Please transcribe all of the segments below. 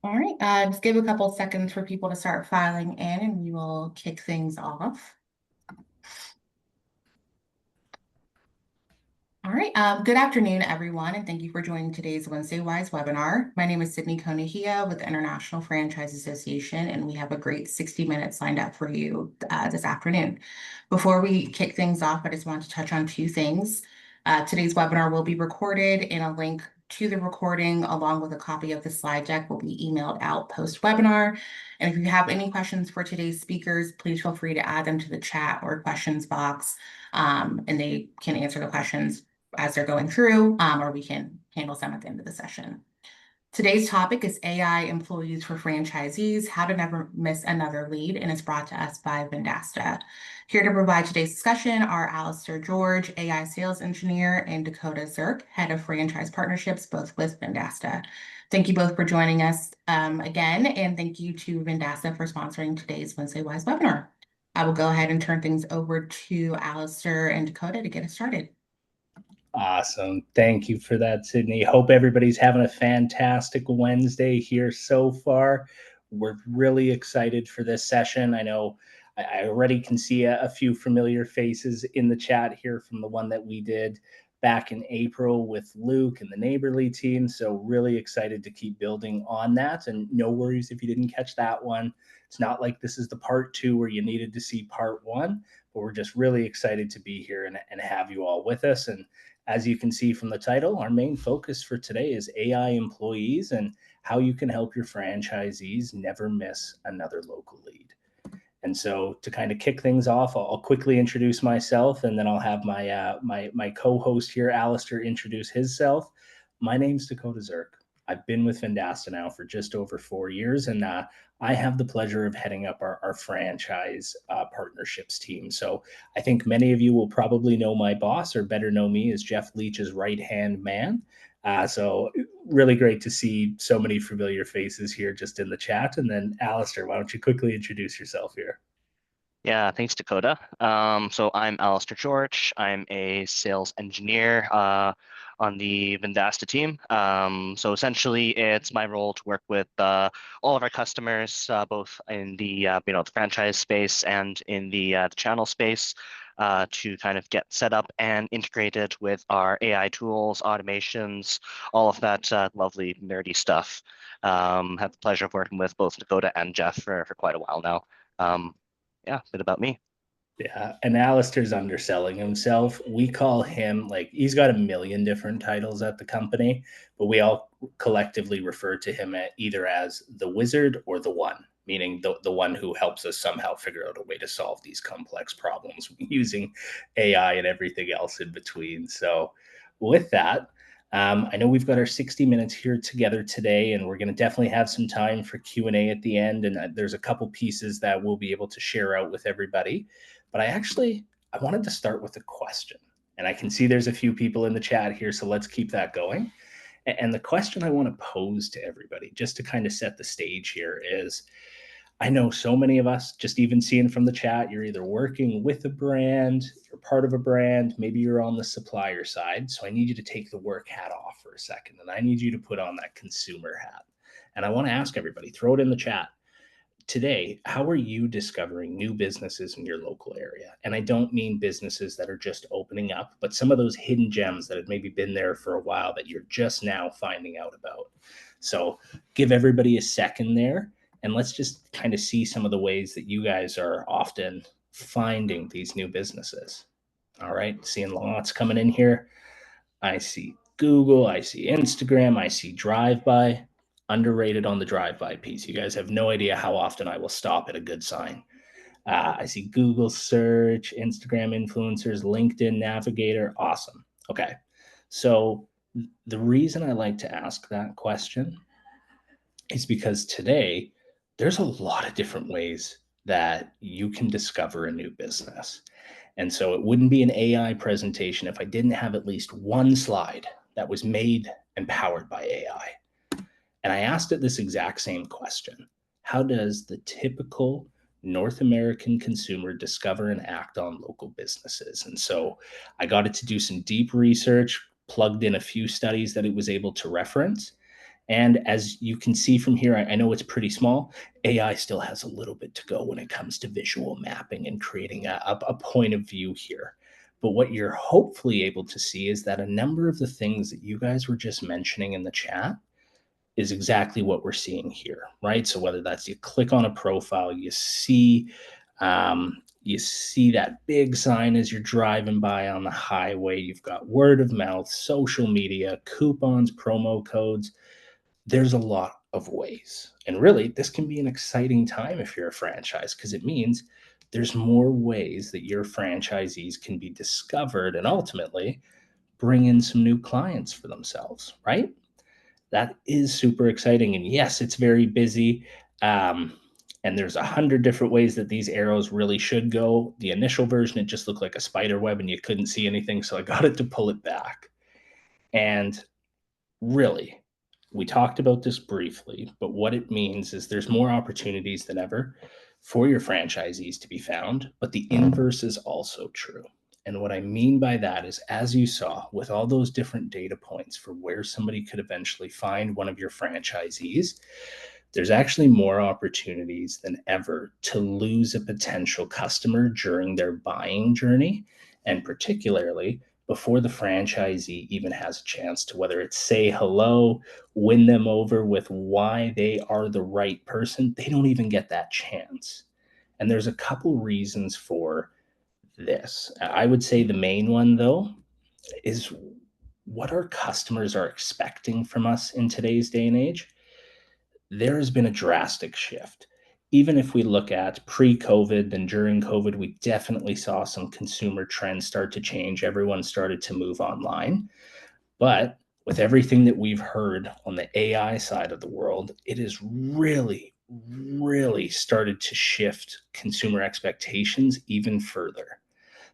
All right, just give a couple seconds for people to start filing in and we will kick things off. All right, good afternoon, everyone, and thank you for joining today's Wednesday Wise webinar. My name is Sydney Konahia with the International Franchise Association, and we have a great 60 minutes lined up for you this afternoon. Before we kick things off, I just want to touch on two things. Today's webinar will be recorded, and a link to the recording along with a copy of the slide deck will be emailed out post-webinar. And if you have any questions for today's speakers, please feel free to add them to the chat or questions box, and they can answer the questions as they're going through, or we can handle some at the end of the session. Today's topic is AI employees for franchisees, how to never miss another lead, and it's brought to us by Vendasta. Here to provide today's discussion are Alistair George, AI sales engineer, and Dakota Zirk, head of franchise partnerships, both with Vendasta. Thank you both for joining us again, and thank you to Vendasta for sponsoring today's Wednesday Wise webinar. I will go ahead and turn things over to Alistair and Dakota to get us started. Awesome. Thank you for that, Sydney. Hope everybody's having a fantastic Wednesday here so far. We're really excited for this session. I know I already can see a few familiar faces in the chat here from the one that we did back in April with Luke and the Neighborly team. So really excited to keep building on that. And no worries if you didn't catch that one. It's not like this is the part 2 where you needed to see part 1, but we're just really excited to be here and have you all with us. And as you can see from the title, our main focus for today is AI employees and how you can help your franchisees never miss another local lead. And so to kind of kick things off, I'll quickly introduce myself, and then I'll have my co-host here, Alistair, introduce himself. My name's Dakota Zirk. I've been with Vendasta now for just over 4 years, and I have the pleasure of heading up our franchise partnerships team. So I think many of you will probably know my boss, or better know me as Jeff Leach's right-hand man. So really great to see so many familiar faces here just in the chat. And then Alistair, why don't you quickly introduce yourself here? Yeah, thanks, Dakota. So I'm Alistair George. I'm a sales engineer on the Vendasta team. So essentially, it's my role to work with all of our customers, both in the the franchise space and in the channel space, to kind of get set up and integrated with our AI tools, automations, all of that lovely nerdy stuff. Have the pleasure of working with both Dakota and Jeff for quite a while now. Yeah, a bit about me. Yeah, and Alistair's underselling himself. We call him, like, he's got a million different titles at the company, but we all collectively refer to him either as the wizard or the one, meaning the one who helps us somehow figure out a way to solve these complex problems using AI and everything else in between. So with that, I know we've got our 60 minutes here together today, and we're going to definitely have some time for Q&A at the end. And there's a couple pieces that we'll be able to share out with everybody. But I wanted to start with a question. And I can see there's a few people in the chat here, so let's keep that going. And the question I want to pose to everybody, just to kind of set the stage here, is I know so many of us, just even seeing from the chat, you're either working with a brand, you're part of a brand, maybe you're on the supplier side. So I need you to take the work hat off for a second, and I need you to put on that consumer hat. And I want to ask everybody, throw it in the chat. Today, how are you discovering new businesses in your local area? And I don't mean businesses that are just opening up, but some of those hidden gems that have maybe been there for a while that you're just now finding out about. So give everybody a second there. And let's just kind of see some of the ways that you guys are often finding these new businesses. All right, seeing lots coming in here. I see Google, I see Instagram, I see drive-by. Underrated on the drive-by piece. You guys have no idea how often I will stop at a good sign. I see Google search, Instagram influencers, LinkedIn navigator. Awesome. Okay. So the reason I like to ask that question is because today there's a lot of different ways that you can discover a new business. And so it wouldn't be an AI presentation if I didn't have at least one slide that was made and powered by AI. And I asked it this exact same question. How does the typical North American consumer discover and act on local businesses? And so I got it to do some deep research, plugged in a few studies that it was able to reference. And as you can see from here, I know it's pretty small. AI still has a little bit to go when it comes to visual mapping and creating a point of view here. But what you're hopefully able to see is that a number of the things that you guys were just mentioning in the chat is exactly what we're seeing here, right? So whether that's you click on a profile, you see that big sign as you're driving by on the highway. You've got word of mouth, social media, coupons, promo codes. There's a lot of ways. And really, this can be an exciting time if you're a franchise because it means there's more ways that your franchisees can be discovered and ultimately bring in some new clients for themselves, right? That is super exciting. And yes, it's very busy. And there's 100 different ways that these arrows really should go. The initial version, it just looked like a spider web and you couldn't see anything. So I got it to pull it back. And really, we talked about this briefly, but what it means is there's more opportunities than ever for your franchisees to be found, but the inverse is also true. And what I mean by that is, as you saw, with all those different data points for where somebody could eventually find one of your franchisees, there's actually more opportunities than ever to lose a potential customer during their buying journey, and particularly before the franchisee even has a chance to, whether it's say hello, win them over with why they are the right person. They don't even get that chance. And there's a couple reasons for this. I would say the main one, though, is what our customers are expecting from us in today's day and age. There has been a drastic shift. Even if we look at pre-COVID and during COVID, we definitely saw some consumer trends start to change. Everyone started to move online. But with everything that we've heard on the AI side of the world, it has really, really started to shift consumer expectations even further.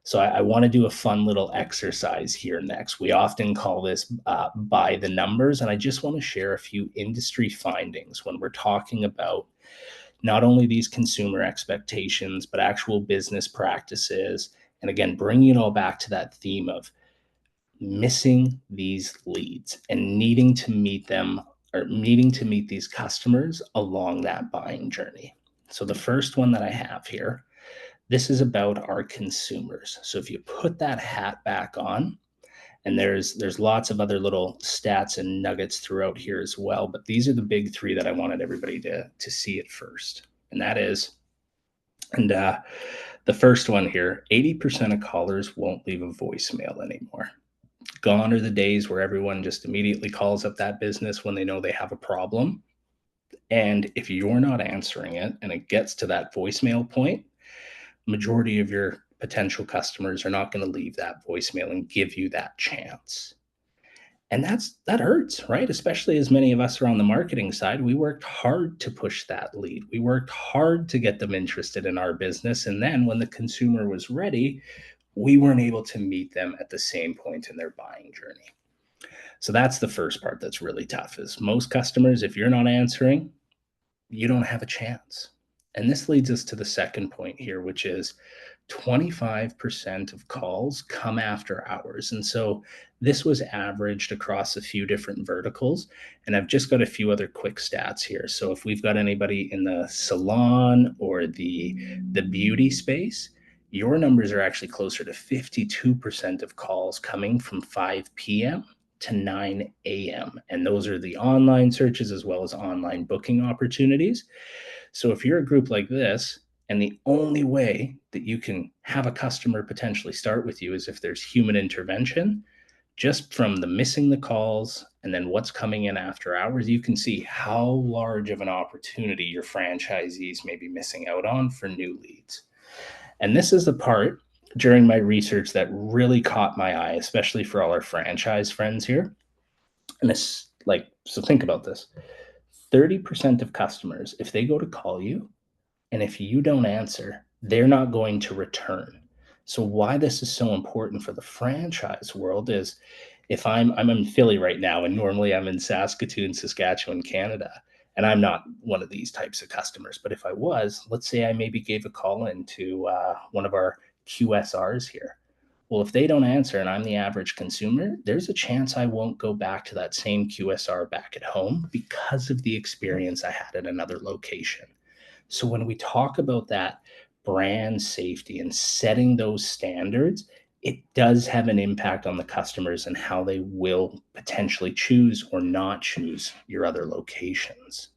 So I want to do a fun little exercise here next. We often call this by the numbers, and I just want to share a few industry findings when we're talking about not only these consumer expectations, but actual business practices. And again, bringing it all back to that theme of missing these leads and needing to meet them or needing to meet these customers along that buying journey. So the first one that I have here, this is about our consumers. So if you put that hat back on, and there's lots of other little stats and nuggets throughout here as well, but these are the big three that I wanted everybody to see at first. And that is, the first one here, 80% of callers won't leave a voicemail anymore. Gone are the days where everyone just immediately calls up that business when they know they have a problem. And if you're not answering it and it gets to that voicemail point, majority of your potential customers are not going to leave that voicemail and give you that chance. And that hurts, right? Especially as many of us are on the marketing side, we worked hard to push that lead. We worked hard to get them interested in our business. And then when the consumer was ready, we weren't able to meet them at the same point in their buying journey. So that's the first part that's really tough is most customers, if you're not answering, you don't have a chance. And this leads us to the second point here, which is 25% of calls come after hours. And so this was averaged across a few different verticals. And I've just got a few other quick stats here. So if we've got anybody in the salon or the beauty space, your numbers are actually closer to 52% of calls coming from 5 p.m. to 9 a.m. And those are the online searches as well as online booking opportunities. So if you're a group like this, and the only way that you can have a customer potentially start with you is if there's human intervention, just from the missing the calls and then what's coming in after hours, you can see how large of an opportunity your franchisees may be missing out on for new leads. And this is the part during my research that really caught my eye, especially for all our franchise friends here. And it's like, so think about this. 30% of customers, if they go to call you, and if you don't answer, they're not going to return. So why this is so important for the franchise world is if I'm in Philly right now, and normally I'm in Saskatoon, Saskatchewan, Canada, and I'm not one of these types of customers. But if I was, let's say I maybe gave a call into one of our QSRs here. Well, if they don't answer and I'm the average consumer, there's a chance I won't go back to that same QSR back at home because of the experience I had at another location. So when we talk about that brand safety and setting those standards, it does have an impact on the customers and how they will potentially choose or not choose your other locations.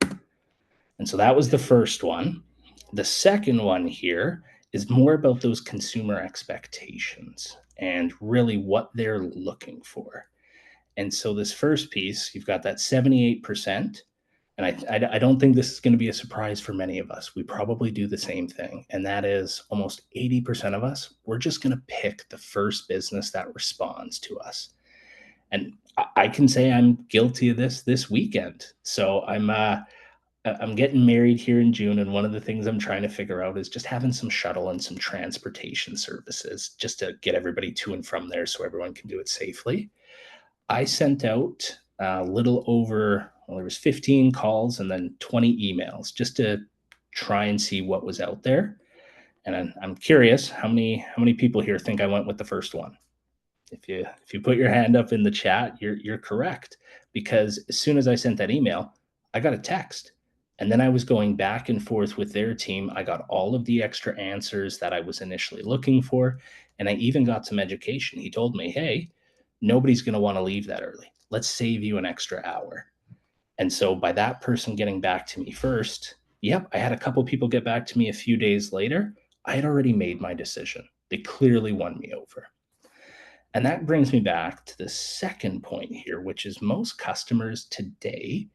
And so that was the first one. The second one here is more about those consumer expectations and really what they're looking for. And so this first piece, you've got that 78%. And I don't think this is going to be a surprise for many of us. We probably do the same thing. And that is almost 80% of us, we're just going to pick the first business that responds to us. And I can say I'm guilty of this weekend. So I'm getting married here in June, and one of the things I'm trying to figure out is just having some shuttle and some transportation services just to get everybody to and from there so everyone can do it safely. I sent out a little over, well, there was 15 calls and then 20 emails just to try and see what was out there. And I'm curious how many people here think I went with the first one. If you put your hand up in the chat, you're correct, because as soon as I sent that email, I got a text. And then I was going back and forth with their team. I got all of the extra answers that I was initially looking for. And I even got some education. He told me, hey, nobody's going to want to leave that early. Let's save you an extra hour. And so by that person getting back to me first, yep, I had a couple people get back to me a few days later. I had already made my decision. They clearly won me over. And that brings me back to the second point here, which is most customers today,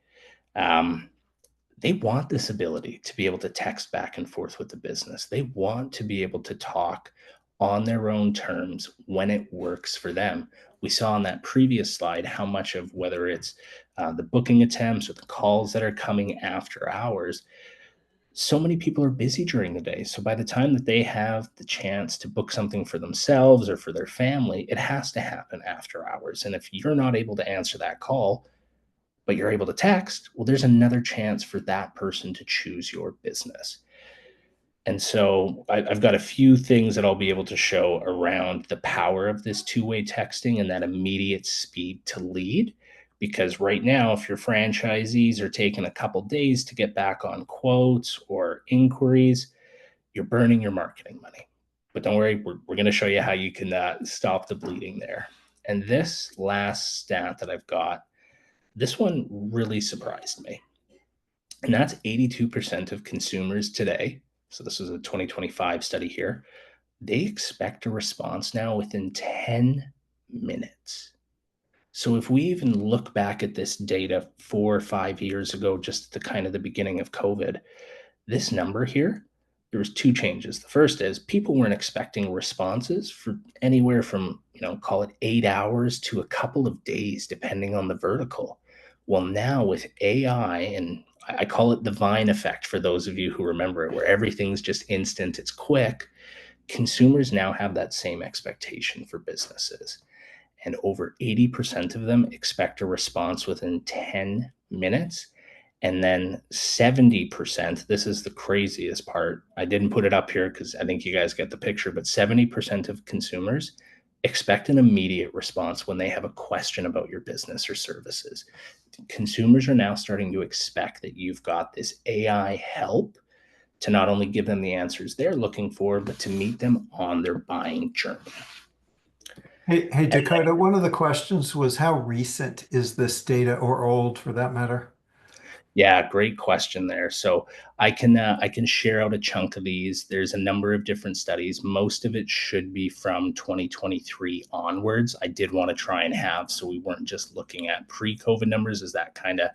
they want this ability to be able to text back and forth with the business. They want to be able to talk on their own terms when it works for them. We saw on that previous slide how much of whether it's the booking attempts or the calls that are coming after hours, so many people are busy during the day. So by the time that they have the chance to book something for themselves or for their family, it has to happen after hours. And if you're not able to answer that call, but you're able to text, well, there's another chance for that person to choose your business. And so I've got a few things that I'll be able to show around the power of this two-way texting and that immediate speed to lead. Because right now, if your franchisees are taking a couple days to get back on quotes or inquiries, you're burning your marketing money. But don't worry, we're going to show you how you can stop the bleeding there. And this last stat that I've got, this one really surprised me. And that's 82% of consumers today. So this was a 2025 study here. They expect a response now within 10 minutes. So if we even look back at this data 4 or 5 years ago, just at the kind of the beginning of COVID, this number here, there was two changes. The first is people weren't expecting responses for anywhere from, call it 8 hours to a couple of days, depending on the vertical. Well, now with AI, and I call it the Vine effect for those of you who remember it, where everything's just instant, it's quick, consumers now have that same expectation for businesses. And over 80% of them expect a response within 10 minutes. And then 70%, this is the craziest part. I didn't put it up here because I think you guys get the picture, but 70% of consumers expect an immediate response when they have a question about your business or services. Consumers are now starting to expect that you've got this AI help to not only give them the answers they're looking for, but to meet them on their buying journey. Hey, Dakota, one of the questions was how recent is this data, or old for that matter? Yeah, great question there. So I can share out a chunk of these. There's a number of different studies. Most of it should be from 2023 onwards. I did want to try and have so we weren't just looking at pre-COVID numbers, as that kind of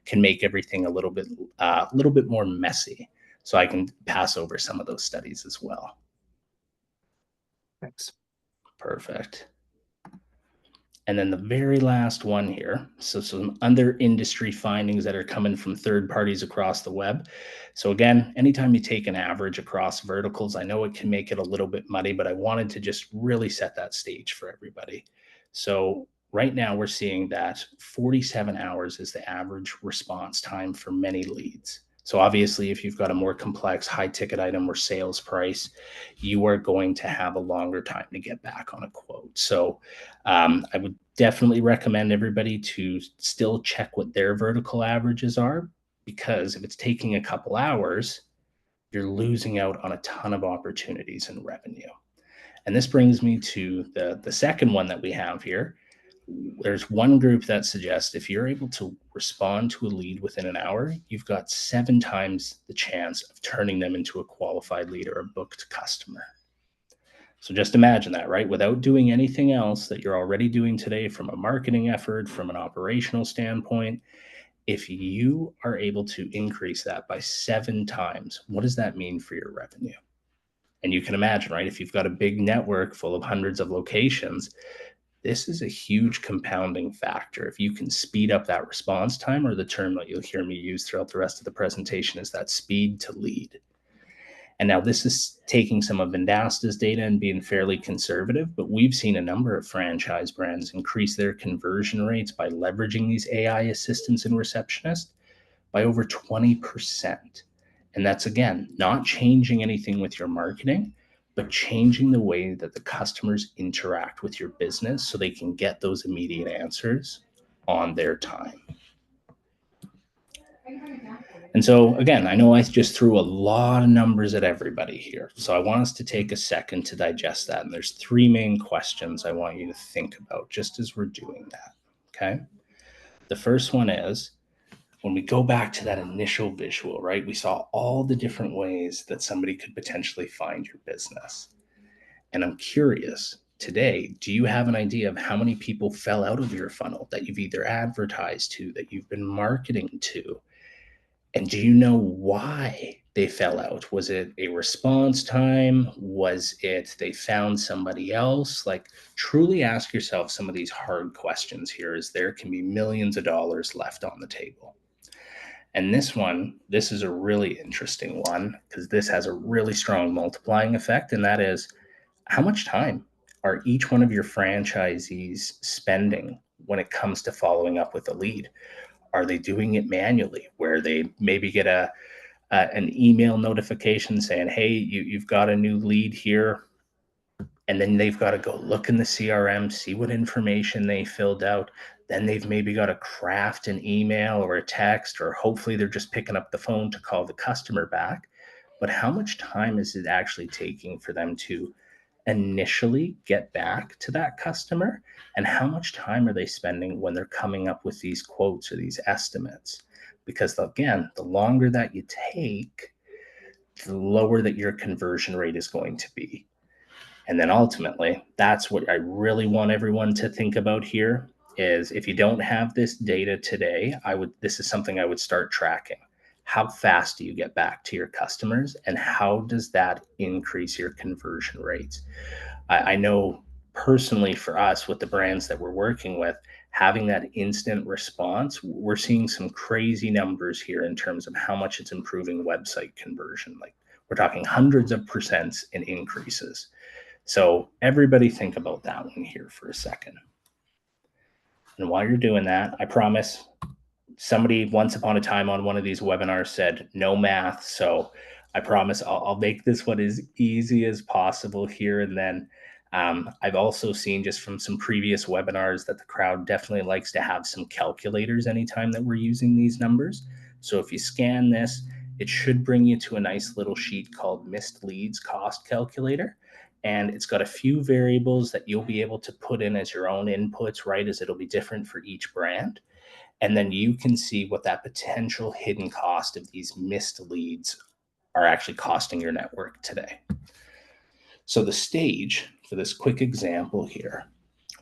can make everything a little bit more messy. So I can pass over some of those studies as well. Thanks. Perfect. And then the very last one here, so some other industry findings that are coming from third parties across the web. So again, anytime you take an average across verticals, I know it can make it a little bit muddy, but I wanted to just really set that stage for everybody. So right now we're seeing that 47 hours is the average response time for many leads. So obviously, if you've got a more complex high ticket item or sales price, you are going to have a longer time to get back on a quote. So I would definitely recommend everybody to still check what their vertical averages are, because if it's taking a couple hours, you're losing out on a ton of opportunities and revenue. And this brings me to the second one that we have here. There's one group that suggests if you're able to respond to a lead within an hour, you've got 7 times the chance of turning them into a qualified lead or a booked customer. So just imagine that, right? Without doing anything else that you're already doing today from a marketing effort, from an operational standpoint, if you are able to increase that by 7 times, what does that mean for your revenue? And you can imagine, right? If you've got a big network full of hundreds of locations, this is a huge compounding factor. If you can speed up that response time, or the term that you'll hear me use throughout the rest of the presentation is that speed to lead. And now this is taking some of Vendasta's data and being fairly conservative, but we've seen a number of franchise brands increase their conversion rates by leveraging these AI assistants and receptionists by over 20%. And that's, again, not changing anything with your marketing, but changing the way that the customers interact with your business so they can get those immediate answers on their time. And so, again, I know I just threw a lot of numbers at everybody here. So I want us to take a second to digest that. And there's 3 main questions I want you to think about just as we're doing that. Okay. The first one is, when we go back to that initial visual, right, we saw all the different ways that somebody could potentially find your business. And I'm curious, today, do you have an idea of how many people fell out of your funnel that you've either advertised to, that you've been marketing to? And do you know why they fell out? Was it a response time? Was it they found somebody else? Like, truly ask yourself some of these hard questions here, as there can be millions of dollars left on the table. And this is a really interesting one, because this has a really strong multiplying effect. And that is, how much time are each one of your franchisees spending when it comes to following up with a lead? Are they doing it manually, where they maybe get an email notification saying, hey, you've got a new lead here, and then they've got to go look in the CRM, see what information they filled out. Then they've maybe got to craft an email or a text, or hopefully they're just picking up the phone to call the customer back. But how much time is it actually taking for them to initially get back to that customer? And how much time are they spending when they're coming up with these quotes or these estimates? Because again, the longer that you take, the lower that your conversion rate is going to be. And then ultimately, that's what I really want everyone to think about here, is if you don't have this data today, this is something I would start tracking. How fast do you get back to your customers, and how does that increase your conversion rates? I know personally for us, with the brands that we're working with, having that instant response, we're seeing some crazy numbers here in terms of how much it's improving website conversion. Like, we're talking hundreds of percents in increases. So everybody think about that one here for a second. And while you're doing that, I promise, somebody once upon a time on one of these webinars said no math. So I promise I'll make this one as easy as possible here. And then I've also seen, just from some previous webinars, that the crowd definitely likes to have some calculators anytime that we're using these numbers. So if you scan this, it should bring you to a nice little sheet called Missed Leads Cost Calculator. And it's got a few variables that you'll be able to put in as your own inputs, right? As it'll be different for each brand. And then you can see what that potential hidden cost of these missed leads are actually costing your network today. So the stage for this quick example here,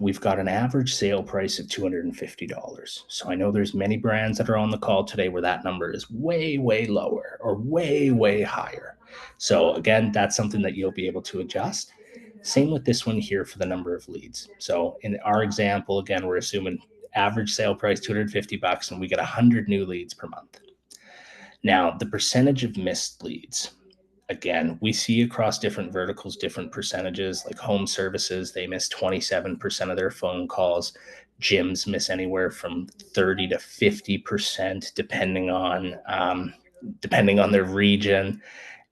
we've got an average sale price of $250. So I know there's many brands that are on the call today where that number is way, way lower, or way, way higher. So again, that's something that you'll be able to adjust. Same with this one here for the number of leads. So in our example, again, we're assuming average sale price $250, and we get 100 new leads per month. Now, the percentage of missed leads, again, we see across different verticals different percentages. Like home services, they miss 27% of their phone calls. Gyms miss anywhere from 30 to 50%, depending on depending on their region.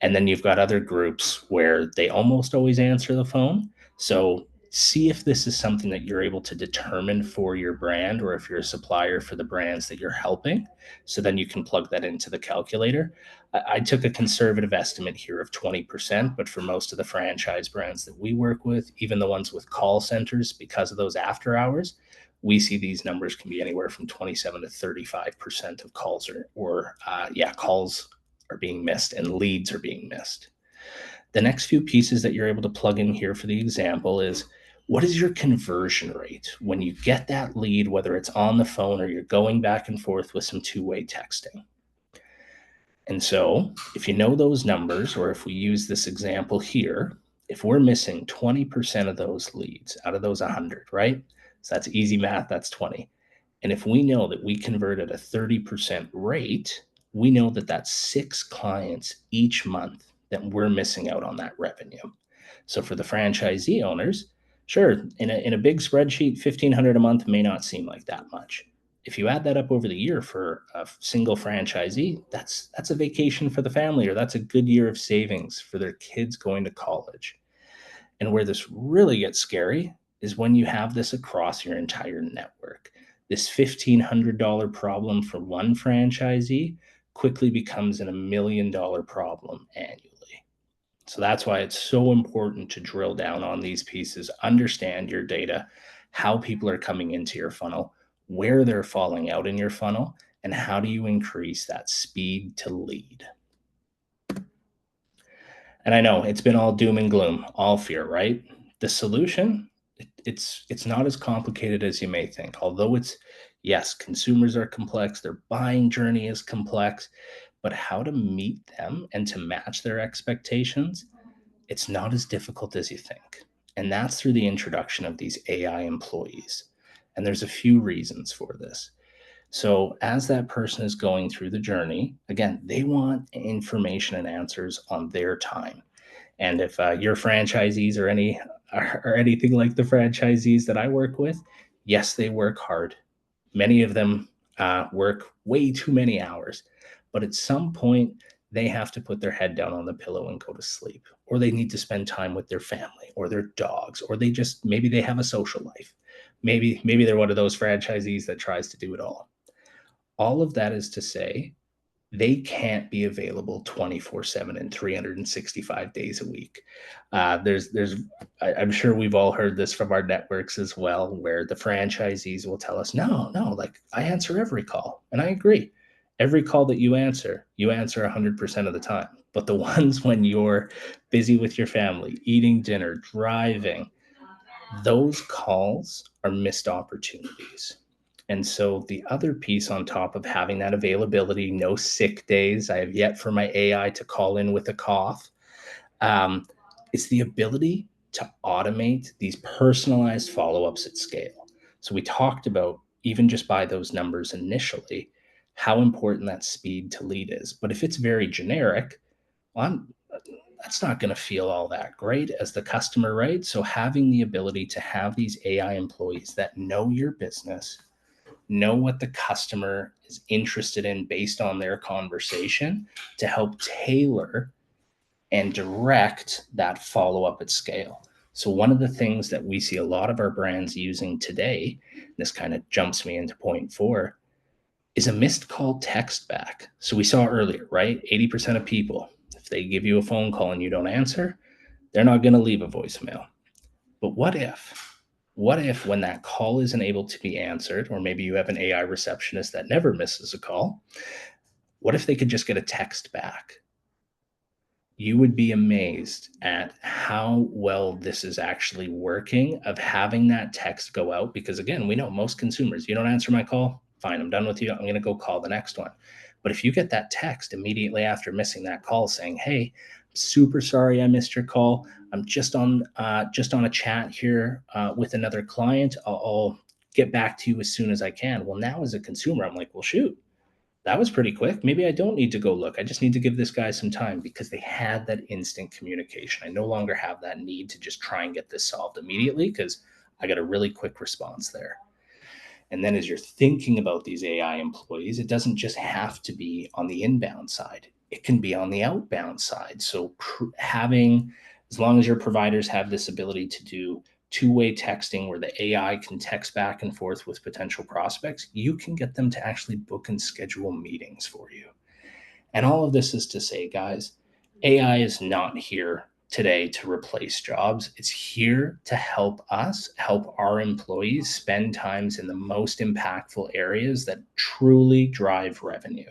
And then you've got other groups where they almost always answer the phone. So see if this is something that you're able to determine for your brand, or if you're a supplier for the brands that you're helping. So then you can plug that into the calculator. I took a conservative estimate here of 20%, but for most of the franchise brands that we work with, even the ones with call centers, because of those after hours, we see these numbers can be anywhere from 27 to 35% of calls calls are being missed and leads are being missed. The next few pieces that you're able to plug in here for the example is, what is your conversion rate when you get that lead, whether it's on the phone or you're going back and forth with some two-way texting? And so if you know those numbers, or if we use this example here, if we're missing 20% of those leads out of those 100, right? So that's easy math, that's 20. And if we know that we converted a 30% rate, we know that that's 6 clients each month that we're missing out on that revenue. So for the franchisee owners, sure, in a big spreadsheet, 1,500 a month may not seem like that much. If you add that up over the year for a single franchisee, that's a vacation for the family, or that's a good year of savings for their kids going to college. And where this really gets scary is when you have this across your entire network. This $1,500 problem for one franchisee quickly becomes an $1 million problem annually. So that's why it's so important to drill down on these pieces, understand your data, how people are coming into your funnel, where they're falling out in your funnel, and how do you increase that speed to lead. And I know it's been all doom and gloom, all fear, right? The solution, it's not as complicated as you may think. Although yes, consumers are complex, their buying journey is complex, but how to meet them and to match their expectations, it's not as difficult as you think. And that's through the introduction of these AI employees. And there's a few reasons for this. So as that person is going through the journey, again, they want information and answers on their time. And if your franchisees or anything like the franchisees that I work with, yes, they work hard. Many of them work way too many hours, but at some point they have to put their head down on the pillow and go to sleep, or they need to spend time with their family or their dogs, or maybe they have a social life. Maybe they're one of those franchisees that tries to do it all. All of that is to say, they can't be available 24/7 and 365 days a week. I'm sure we've all heard this from our networks as well, where the franchisees will tell us, no, like I answer every call. And I agree. Every call that you answer 100% of the time. But the ones when you're busy with your family, eating dinner, driving, those calls are missed opportunities. And so the other piece on top of having that availability, no sick days, I have yet for my AI to call in with a cough, is the ability to automate these personalized follow-ups at scale. So we talked about, even just by those numbers initially, how important that speed to lead is. But if it's very generic, well, that's not going to feel all that great as the customer, right? So having the ability to have these AI employees that know your business, know what the customer is interested in based on their conversation, to help tailor and direct that follow-up at scale. So one of the things that we see a lot of our brands using today, this kind of jumps me into point 4, is a missed call text back. So we saw earlier, right? 80% of people, if they give you a phone call and you don't answer, they're not going to leave a voicemail. But what if when that call isn't able to be answered, or maybe you have an AI receptionist that never misses a call, what if they could just get a text back? You would be amazed at how well this is actually working, of having that text go out. Because again, we know most consumers, you don't answer my call, fine, I'm done with you, I'm going to go call the next one. But if you get that text immediately after missing that call saying, hey, super sorry I missed your call, I'm just on a chat here with another client, I'll get back to you as soon as I can. Well, now as a consumer, I'm like, well, shoot, that was pretty quick. Maybe I don't need to go look. I just need to give this guy some time, because they had that instant communication. I no longer have that need to just try and get this solved immediately, because I got a really quick response there. And then as you're thinking about these AI employees, it doesn't just have to be on the inbound side. It can be on the outbound side. So as long as your providers have this ability to do two-way texting where the AI can text back and forth with potential prospects, you can get them to actually book and schedule meetings for you. And all of this is to say, guys, AI is not here today to replace jobs. It's here to help us, help our employees spend times in the most impactful areas that truly drive revenue.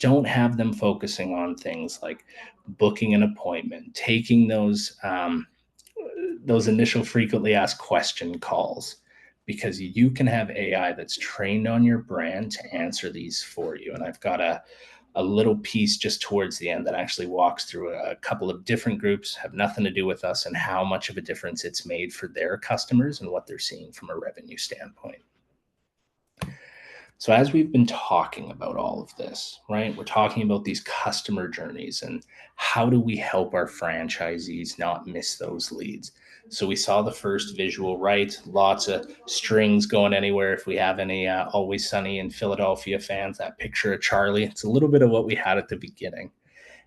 Don't have them focusing on things like booking an appointment, taking those initial frequently asked question calls, because you can have AI that's trained on your brand to answer these for you. And I've got a little piece just towards the end that actually walks through a couple of different groups, have nothing to do with us, and how much of a difference it's made for their customers and what they're seeing from a revenue standpoint. So as we've been talking about all of this, right, we're talking about these customer journeys and how do we help our franchisees not miss those leads. So we saw the first visual, right? Lots of strings going anywhere. If we have any Always Sunny in Philadelphia fans, that picture of Charlie, it's a little bit of what we had at the beginning.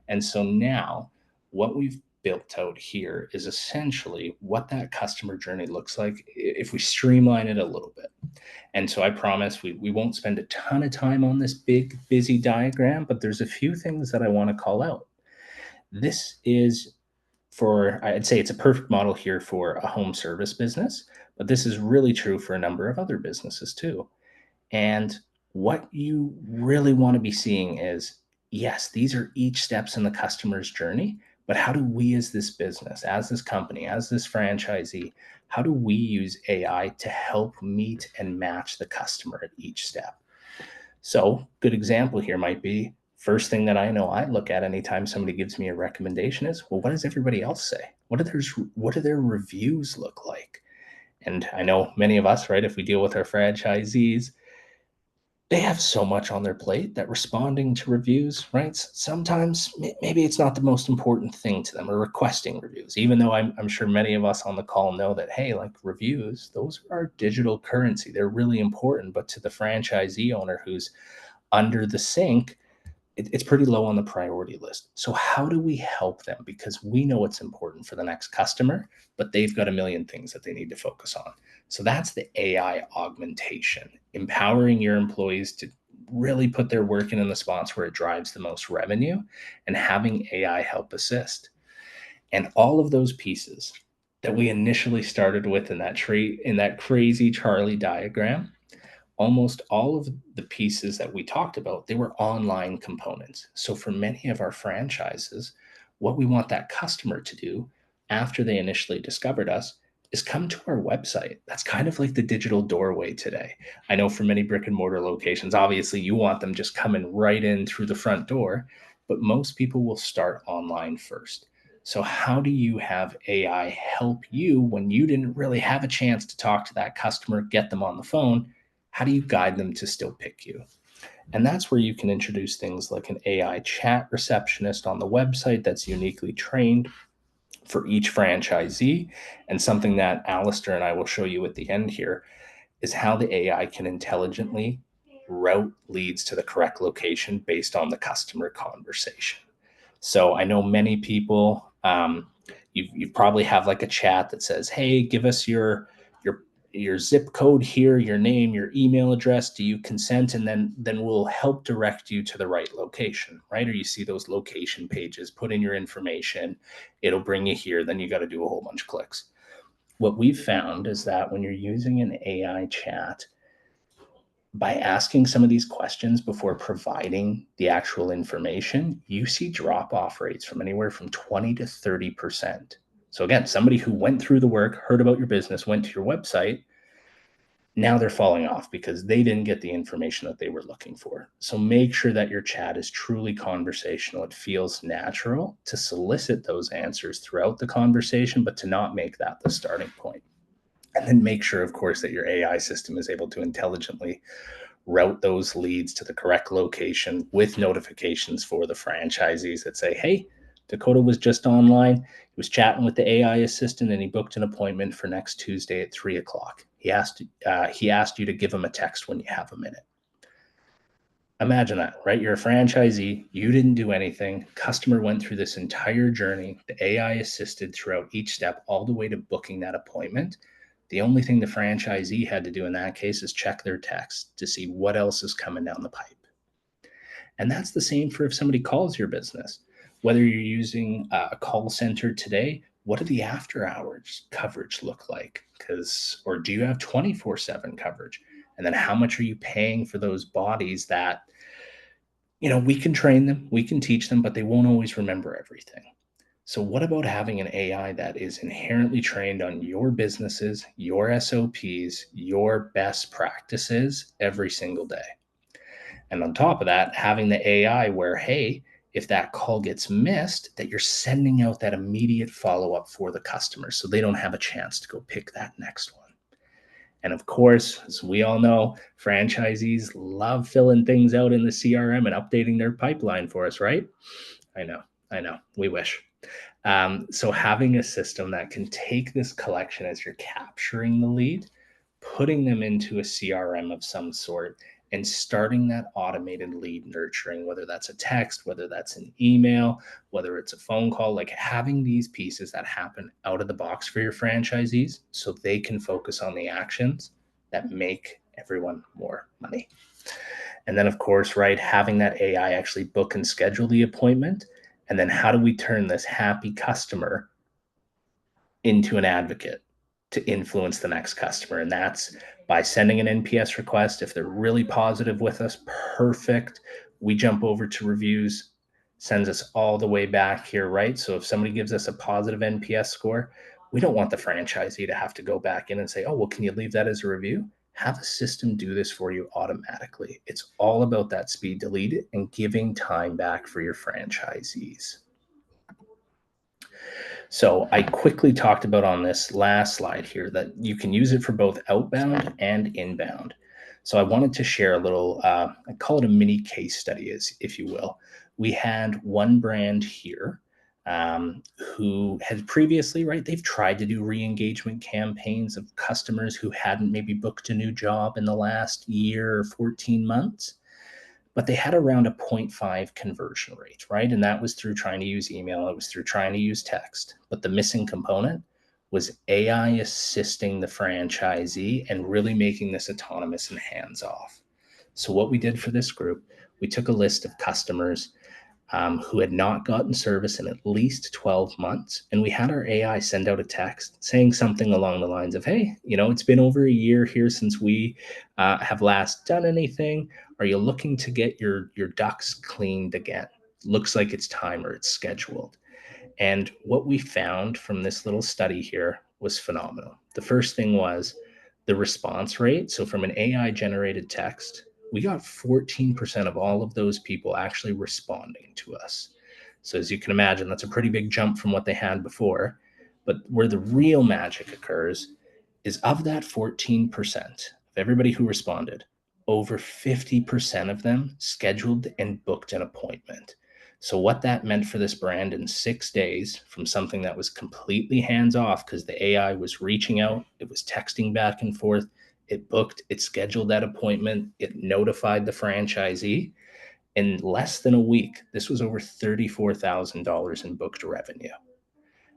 And so now what we've built out here is essentially what that customer journey looks like if we streamline it a little bit. And so I promise we won't spend a ton of time on this big, busy diagram, but there's a few things that I want to call out. This is I'd say it's a perfect model here for a home service business, but this is really true for a number of other businesses too. And what you really want to be seeing is, yes, these are each steps in the customer's journey, but how do we as this business, as this company, as this franchisee, how do we use AI to help meet and match the customer at each step? So good example here might be, first thing that I know I look at anytime somebody gives me a recommendation is, well, what does everybody else say? What do their reviews look like? And I know many of us, right, if we deal with our franchisees, they have so much on their plate that responding to reviews, right? Sometimes maybe it's not the most important thing to them, or requesting reviews, even though I'm sure many of us on the call know that, hey, like reviews, those are digital currency. They're really important. But to the franchisee owner who's under the sink, it's pretty low on the priority list. So how do we help them? Because we know it's important for the next customer, but they've got a million things that they need to focus on. So that's the AI augmentation, empowering your employees to really put their work in the spots where it drives the most revenue, and having AI help assist. And all of those pieces that we initially started with in that tree, in that crazy Charlie diagram, almost all of the pieces that we talked about, they were online components. So for many of our franchises, what we want that customer to do after they initially discovered us is come to our website. That's kind of like the digital doorway today. I know for many brick and mortar locations, obviously you want them just coming right in through the front door, but most people will start online first. So how do you have AI help you when you didn't really have a chance to talk to that customer, get them on the phone? How do you guide them to still pick you? And that's where you can introduce things like an AI chat receptionist on the website that's uniquely trained for each franchisee. And something that Alistair and I will show you at the end here is how the AI can intelligently route leads to the correct location based on the customer conversation. So I know many people, you probably have like a chat that says, hey, give us your zip code here, your name, your email address. Do you consent? And then we'll help direct you to the right location, right? Or you see those location pages, put in your information, it'll bring you here. Then you got to do a whole bunch of clicks. What we've found is that when you're using an AI chat, by asking some of these questions before providing the actual information, you see drop-off rates from anywhere from 20 to 30%. So again, somebody who went through the work, heard about your business, went to your website, now they're falling off because they didn't get the information that they were looking for. So make sure that your chat is truly conversational. It feels natural to solicit those answers throughout the conversation, but to not make that the starting point. And then make sure, of course, that your AI system is able to intelligently route those leads to the correct location with notifications for the franchisees that say, hey, Dakota was just online. He was chatting with the AI assistant, and he booked an appointment for next Tuesday at 3 o'clock. He asked you to give him a text when you have a minute. Imagine that, right? You're a franchisee. You didn't do anything. Customer went through this entire journey. The AI assisted throughout each step, all the way to booking that appointment. The only thing the franchisee had to do in that case is check their text to see what else is coming down the pipe. And that's the same for if somebody calls your business. Whether you're using a call center today, what do the after hours coverage look like? Or do you have 24/7 coverage? And then how much are you paying for those bodies that, we can train them, we can teach them, but they won't always remember everything. So what about having an AI that is inherently trained on your businesses, your SOPs, your best practices every single day? And on top of that, having the AI where, hey, if that call gets missed, that you're sending out that immediate follow-up for the customer so they don't have a chance to go pick that next one. And of course, as we all know, franchisees love filling things out in the CRM and updating their pipeline for us, right? I know, we wish. So having a system that can take this collection as you're capturing the lead, putting them into a CRM of some sort, and starting that automated lead nurturing, whether that's a text, whether that's an email, whether it's a phone call, like having these pieces that happen out of the box for your franchisees so they can focus on the actions that make everyone more money. And then, of course, right, having that AI actually book and schedule the appointment. And then how do we turn this happy customer into an advocate to influence the next customer? And that's by sending an NPS request. If they're really positive with us, perfect. We jump over to reviews, sends us all the way back here, right? So if somebody gives us a positive NPS score, we don't want the franchisee to have to go back in and say, oh, well, can you leave that as a review? Have a system do this for you automatically. It's all about that speed to lead and giving time back for your franchisees. So I quickly talked about on this last slide here that you can use it for both outbound and inbound. So I wanted to share a little, I call it a mini case study, if you will. We had one brand here who had previously, right, they've tried to do re-engagement campaigns of customers who hadn't maybe booked a new job in the last year or 14 months. But they had around a 0.5 conversion rate, right? And that was through trying to use email. It was through trying to use text. But the missing component was AI assisting the franchisee and really making this autonomous and hands-off. So what we did for this group, we took a list of customers who had not gotten service in at least 12 months. And we had our AI send out a text saying something along the lines of, hey, it's been over a year here since we have last done anything. Are you looking to get your ducts cleaned again? Looks like it's time or it's scheduled. And what we found from this little study here was phenomenal. The first thing was the response rate. So from an AI generated text, we got 14% of all of those people actually responding to us. So as you can imagine, that's a pretty big jump from what they had before. But where the real magic occurs is of that 14% of everybody who responded, over 50% of them scheduled and booked an appointment. So what that meant for this brand in 6 days from something that was completely hands off because the AI was reaching out, it was texting back and forth, it booked, it scheduled that appointment, it notified the franchisee. In less than a week, this was over $34,000 in booked revenue.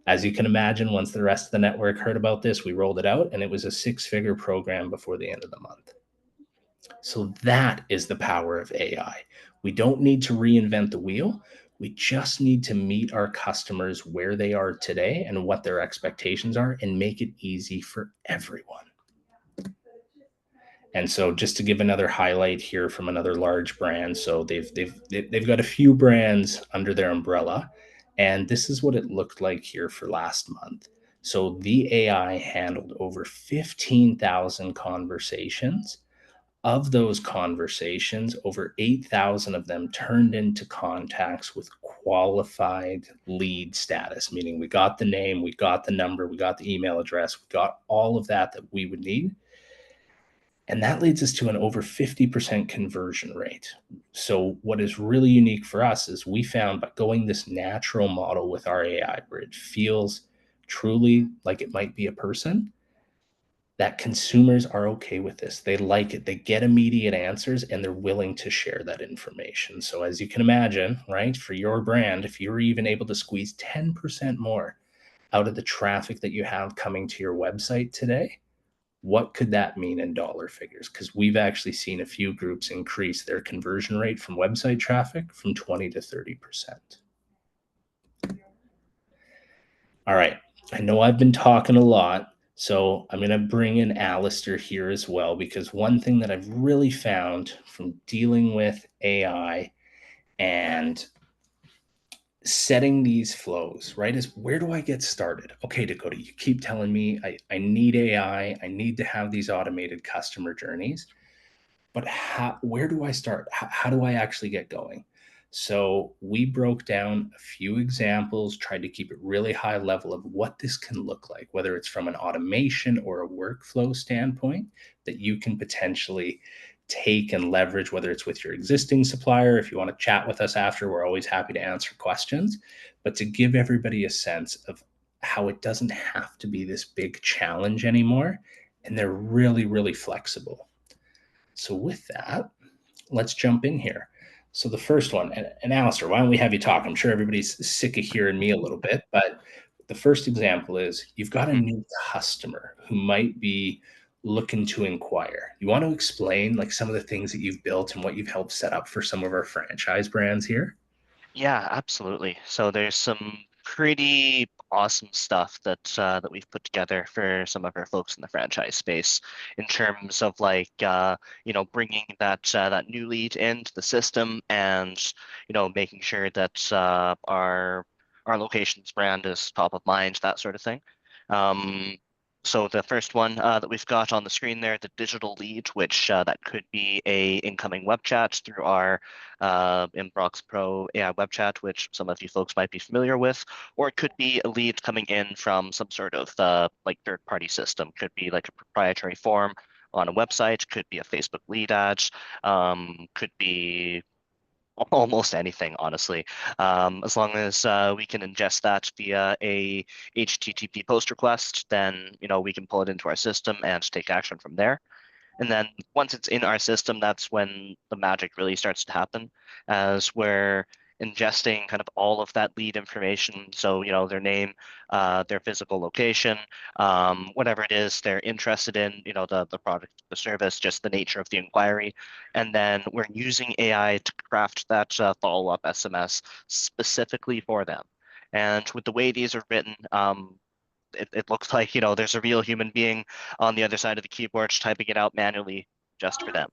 As you can imagine, once the rest of the network heard about this, we rolled it out and it was a 6-figure program before the end of the month. So that is the power of AI. We don't need to reinvent the wheel. We just need to meet our customers where they are today and what their expectations are and make it easy for everyone. And so just to give another highlight here from another large brand. So they've got a few brands under their umbrella. And this is what it looked like here for last month. So the AI handled over 15,000 conversations. Of those conversations, over 8,000 of them turned into contacts with qualified lead status, meaning we got the name, we got the number, we got the email address, we got all of that we would need. And that leads us to an over 50% conversion rate. So, what is really unique for us is we found by going this natural model with our AI, where it feels truly like it might be a person, that consumers are okay with this. They like it. They get immediate answers and they're willing to share that information. So, as you can imagine, right, for your brand, if you're even able to squeeze 10% more out of the traffic that you have coming to your website today, what could that mean in dollar figures? Because we've actually seen a few groups increase their conversion rate from website traffic from 20 to 30%. All right. I know I've been talking a lot, so I'm going to bring in Alistair here as well, because one thing that I've really found from dealing with AI and setting these flows, right, is where do I get started? Okay, Dakota, you keep telling me I need AI, I need to have these automated customer journeys, but where do I start? How do I actually get going? So we broke down a few examples, tried to keep it really high level of what this can look like, whether it's from an automation or a workflow standpoint that you can potentially take and leverage, whether it's with your existing supplier. If you want to chat with us after, we're always happy to answer questions, but to give everybody a sense of how it doesn't have to be this big challenge anymore. And they're really, really flexible. So with that, let's jump in here. So the first one, and Alistair, why don't we have you talk? I'm sure everybody's sick of hearing me a little bit, but the first example is you've got a new customer who might be looking to inquire. You want to explain like some of the things that you've built and what you've helped set up for some of our franchise brands here? Yeah, absolutely. So there's some pretty awesome stuff that we've put together for some of our folks in the franchise space in terms of like bringing that new lead into the system and making sure that our locations brand is top of mind, that sort of thing. Um, so the first one that we've got on the screen there, the digital lead, which that could be a incoming web chat through our Inbox Pro AI web chat, which some of you folks might be familiar with, or it could be a lead coming in from some sort of like third-party system. Could be like a proprietary form on a website, could be a Facebook lead ad, could be almost anything, honestly. As long as we can ingest that via a HTTP post request, then we can pull it into our system and take action from there. And then once it's in our system, that's when the magic really starts to happen, as we're ingesting kind of all of that lead information. So, their name, their physical location, whatever it is they're interested in, the product, the service, just the nature of the inquiry. And then we're using AI to craft that follow-up SMS specifically for them. And with the way these are written, it looks like there's a real human being on the other side of the keyboard typing it out manually just for them,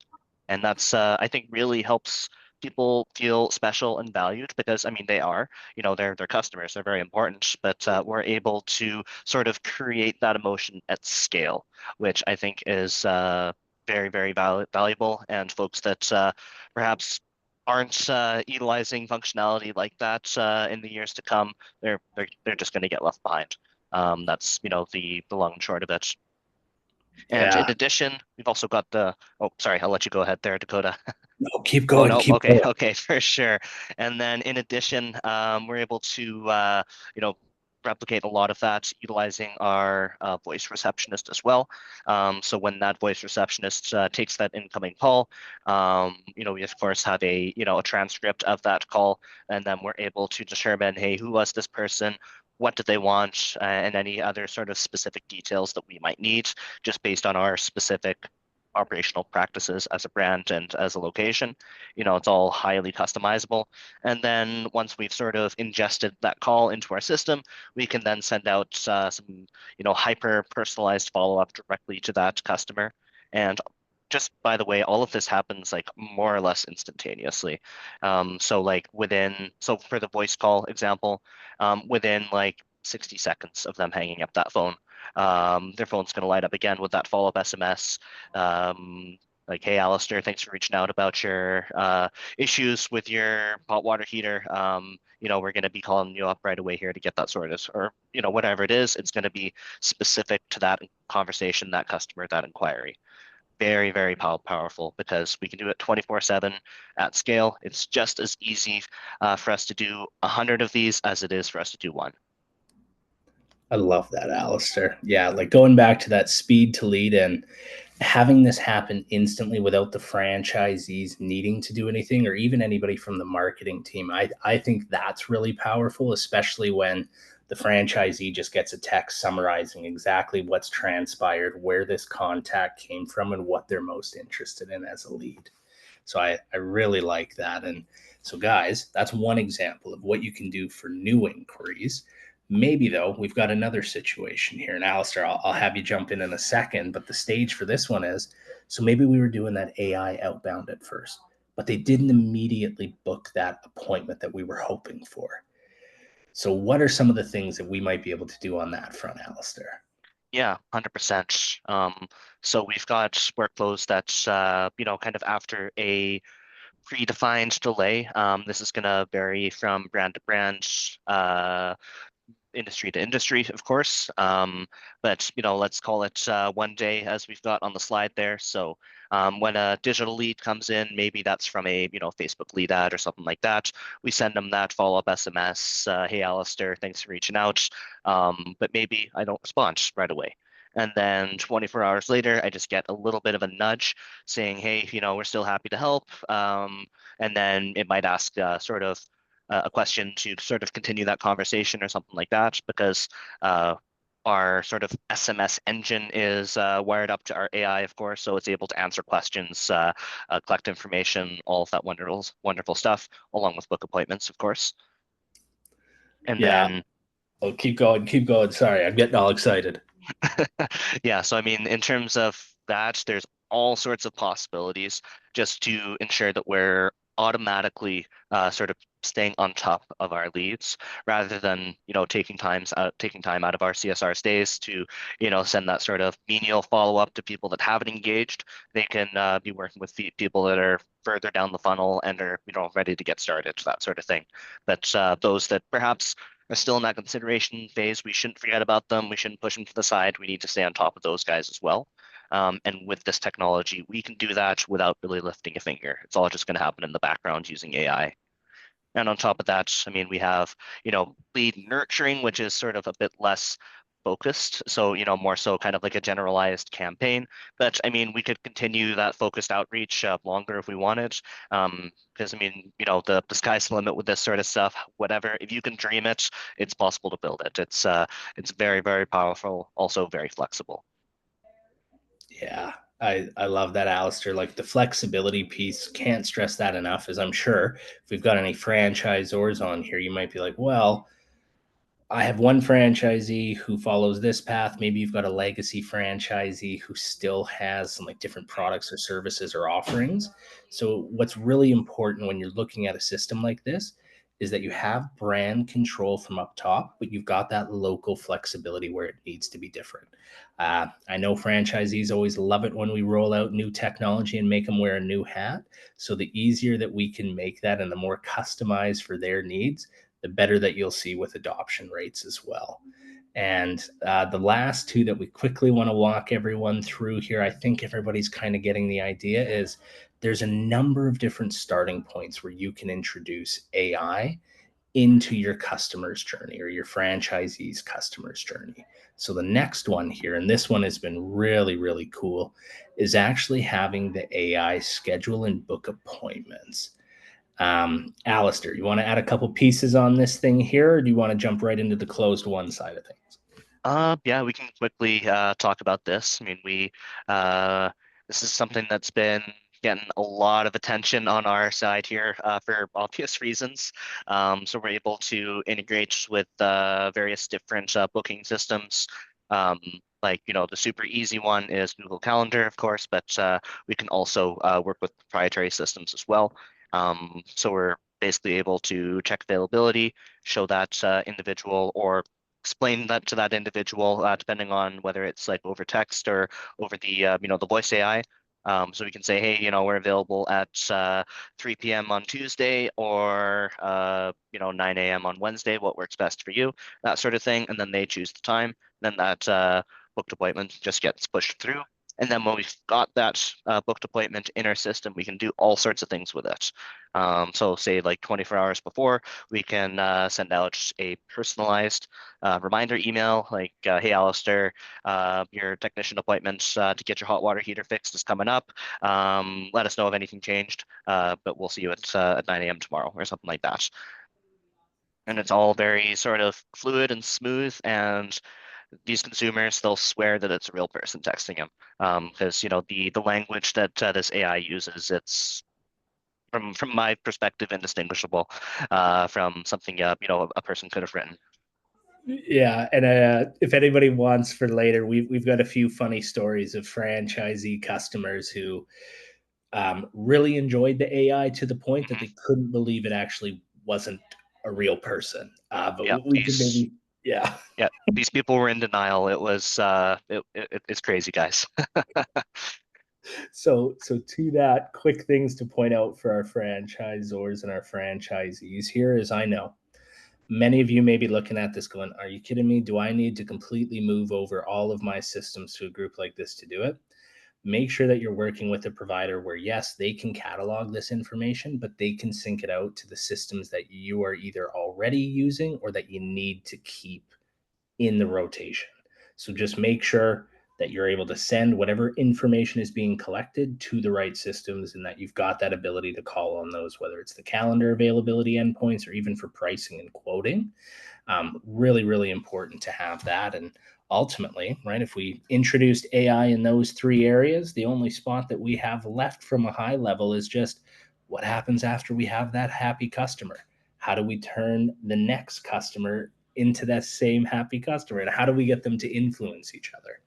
and that's I think really helps people feel special and valued, because I mean they are, they're customers, they're very important, but we're able to sort of create that emotion at scale, which I think is very, very valuable, and folks that perhaps aren't utilizing functionality like that in the years to come, they're just going to get left behind. That's the long and short of it. And in Yeah. addition, we've also got the, oh, sorry, I'll let you go ahead there, Dakota. No, keep Oh going, no, keep okay, going. okay, for sure. And then in addition, we're able to you know replicate a lot of that utilizing our voice receptionist as well. So when that voice receptionist takes that incoming call, we of course have a transcript of that call, and then we're able to determine, hey, who was this person? What did they want, and any other sort of specific details that we might need, just based on our specific operational practices as a brand and as a location. It's all highly customizable. And then once we've sort of ingested that call into our system, we can then send out some, hyper personalized follow-up directly to that customer. And just by the way, all of this happens like more or less instantaneously. So for the voice call example, within like 60 seconds of them hanging up that phone, their phone's going to light up again with that follow-up SMS. Like, hey, Alistair, thanks for reaching out about your issues with your hot water heater. We're going to be calling you up right away here to get that sorted, or whatever it is. It's going to be specific to that conversation, that customer, that inquiry. very, very powerful because we can do it 24/7 at scale. It's just as easy for us to do 100 of these as it is for us to do one. I love that, Alistair. Yeah, like going back to that speed to lead and having this happen instantly without the franchisees needing to do anything or even anybody from the marketing team. I think that's really powerful, especially when the franchisee just gets a text summarizing exactly what's transpired, where this contact came from, and what they're most interested in as a lead. So I really like that. And so, guys, that's one example of what you can do for new inquiries. Maybe, though, we've got another situation here. And Alistair, I'll have you jump in a second. But the stage for this one is, so maybe we were doing that AI outbound at first, but they didn't immediately book that appointment that we were hoping for. So what are some of the things that we might be able to do on that front, Alistair? Yeah, 100%. So we've got workflows that, kind of after a predefined delay. This is going to vary from brand to brand, industry to industry, of course. But let's call it 1 day, as we've got on the slide there. So when a digital lead comes in, maybe that's from a Facebook lead ad or something like that. We send them that follow-up SMS. Hey, Alistair, thanks for reaching out. But maybe I don't respond right away. And then 24 hours later, I just get a little bit of a nudge saying, hey, we're still happy to help. And then it might ask sort of a question to sort of continue that conversation or something like that, because our sort of SMS engine is wired up to our AI, of course, so it's able to answer questions, collect information, all of that wonderful stuff, along with book appointments, of course. And Yeah. then, Oh, keep going, keep going. Sorry, I'm getting all excited. yeah, so I mean, in terms of that, there's all sorts of possibilities just to ensure that we're automatically sort of staying on top of our leads rather than taking time out of our CSR stays to send that sort of menial follow-up to people that haven't engaged. They can be working with the people that are further down the funnel and are ready to get started, that sort of thing. But those that perhaps are still in that consideration phase, we shouldn't forget about them. We shouldn't push them to the side. We need to stay on top of those guys as well. And with this technology, we can do that without really lifting a finger. It's all just going to happen in the background using AI. And on top of that, I mean, we have, lead nurturing, which is sort of a bit less focused. So, more so kind of like a generalized campaign. But I mean, we could continue that focused outreach longer if we wanted. Because I mean, the sky's the limit with this sort of stuff. Whatever, if you can dream it, it's possible to build it. It's very, very powerful, also very flexible. Yeah, I love that, Alistair. Like the flexibility piece, can't stress that enough, as I'm sure if we've got any franchisors on here, you might be like, well, I have one franchisee who follows this path. Maybe you've got a legacy franchisee who still has some like different products or services or offerings. So what's really important when you're looking at a system like this is that you have brand control from up top, but you've got that local flexibility where it needs to be different. I know franchisees always love it when we roll out new technology and make them wear a new hat. So the easier that we can make that and the more customized for their needs, the better that you'll see with adoption rates as well. And the last two that we quickly want to walk everyone through here, I think everybody's kind of getting the idea, is there's a number of different starting points where you can introduce AI into your customer's journey or your franchisee's customer's journey. So the next one here, and this one has been really, really cool, is actually having the AI schedule and book appointments. Alistair, you want to add a couple pieces on this thing here, or do you want to jump right into the closed one side of things? Yeah, we can quickly talk about this. I mean, this is something that's been getting a lot of attention on our side here for obvious reasons. So we're able to integrate with various different booking systems. Like, the super easy one is Google Calendar, of course, but we can also work with proprietary systems as well. So we're basically able to check availability, show that individual, or explain that to that individual, depending on whether it's like over text or over the the voice AI. So we can say, hey, we're available at 3 p.m. on Tuesday or 9 a.m. on Wednesday. What works best for you? That sort of thing, and then they choose the time. Then that booked appointment just gets pushed through, And then when we've got that booked appointment in our system, we can do all sorts of things with it. So say like 24 hours before, we can send out a personalized reminder email like, hey, Alistair, your technician appointment to get your hot water heater fixed is coming up. Let us know if anything changed, but we'll see you at 9 a.m. tomorrow or something like that. And it's all very sort of fluid and smooth, and these consumers, they'll swear that it's a real person texting them, because the language that this AI uses, it's from my perspective indistinguishable from something a person could have written. Yeah, and if anybody wants for later, we've got a few funny stories of franchisee customers who really enjoyed the AI to the point that they couldn't believe it actually wasn't a real person. But Yeah, we can maybe, yeah. Yeah, these people were in denial. It was it's crazy, guys. So to that, quick things to point out for our franchisors and our franchisees here is, I know many of you may be looking at this going, are you kidding me? Do I need to completely move over all of my systems to a group like this to do it? Make sure that you're working with a provider where, yes, they can catalog this information, but they can sync it out to the systems that you are either already using or that you need to keep in the rotation. So just make sure that you're able to send whatever information is being collected to the right systems, and that you've got that ability to call on those, whether it's the calendar availability endpoints or even for pricing and quoting. Really, really important to have that. And ultimately, right, if we introduced AI in those three areas, the only spot that we have left from a high level is just what happens after we have that happy customer. How do we turn the next customer into that same happy customer, and how do we get them to influence each other?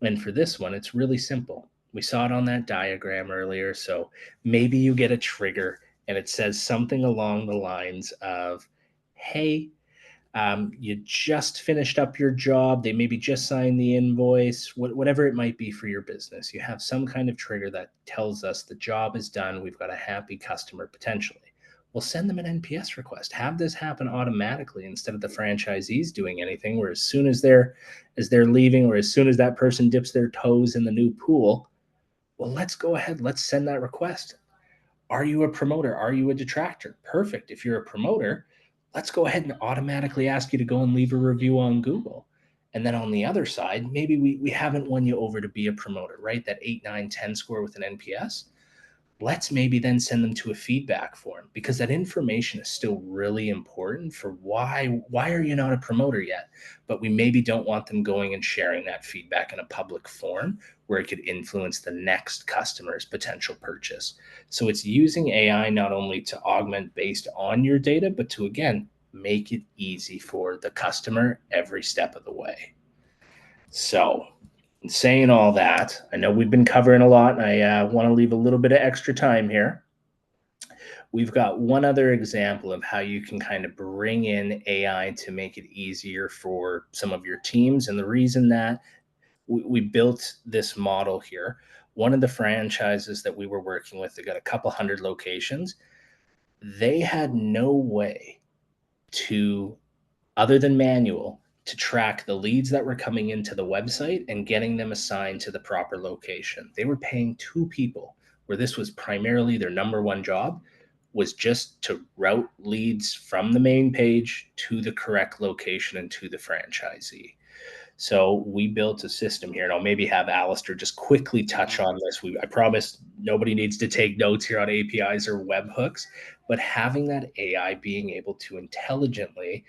And for this one, it's really simple. We saw it on that diagram earlier. So maybe you get a trigger and it says something along the lines of, hey, you just finished up your job. They maybe just signed the invoice, whatever it might be for your business. You have some kind of trigger that tells us the job is done. We've got a happy customer potentially. We'll send them an NPS request. Have this happen automatically instead of the franchisees doing anything. Where as soon as they're leaving, or as soon as that person dips their toes in the new pool, well, let's go ahead. Let's send that request. Are you a promoter? Are you a detractor? Perfect. If you're a promoter, let's go ahead and automatically ask you to go and leave a review on Google. And then on the other side, maybe we haven't won you over to be a promoter, right? That 8, 9, 10 score with an NPS. Let's maybe then send them to a feedback form, because that information is still really important for why are you not a promoter yet? But we maybe don't want them going and sharing that feedback in a public forum where it could influence the next customer's potential purchase. So it's using AI not only to augment based on your data, but to, again, make it easy for the customer every step of the way. So saying all that, I know we've been covering a lot, and I want to leave a little bit of extra time here. We've got one other example of how you can kind of bring in AI to make it easier for some of your teams. And the reason that we built this model here, one of the franchises that we were working with, they got a couple hundred locations. They had no way to, other than manual, to track the leads that were coming into the website and getting them assigned to the proper location. They were paying 2 people, where this was primarily their number one job, was just to route leads from the main page to the correct location and to the franchisee. So we built a system here, and I'll maybe have Alistair just quickly touch on this. I promise nobody needs to take notes here on APIs or webhooks, but having that AI being able to intelligently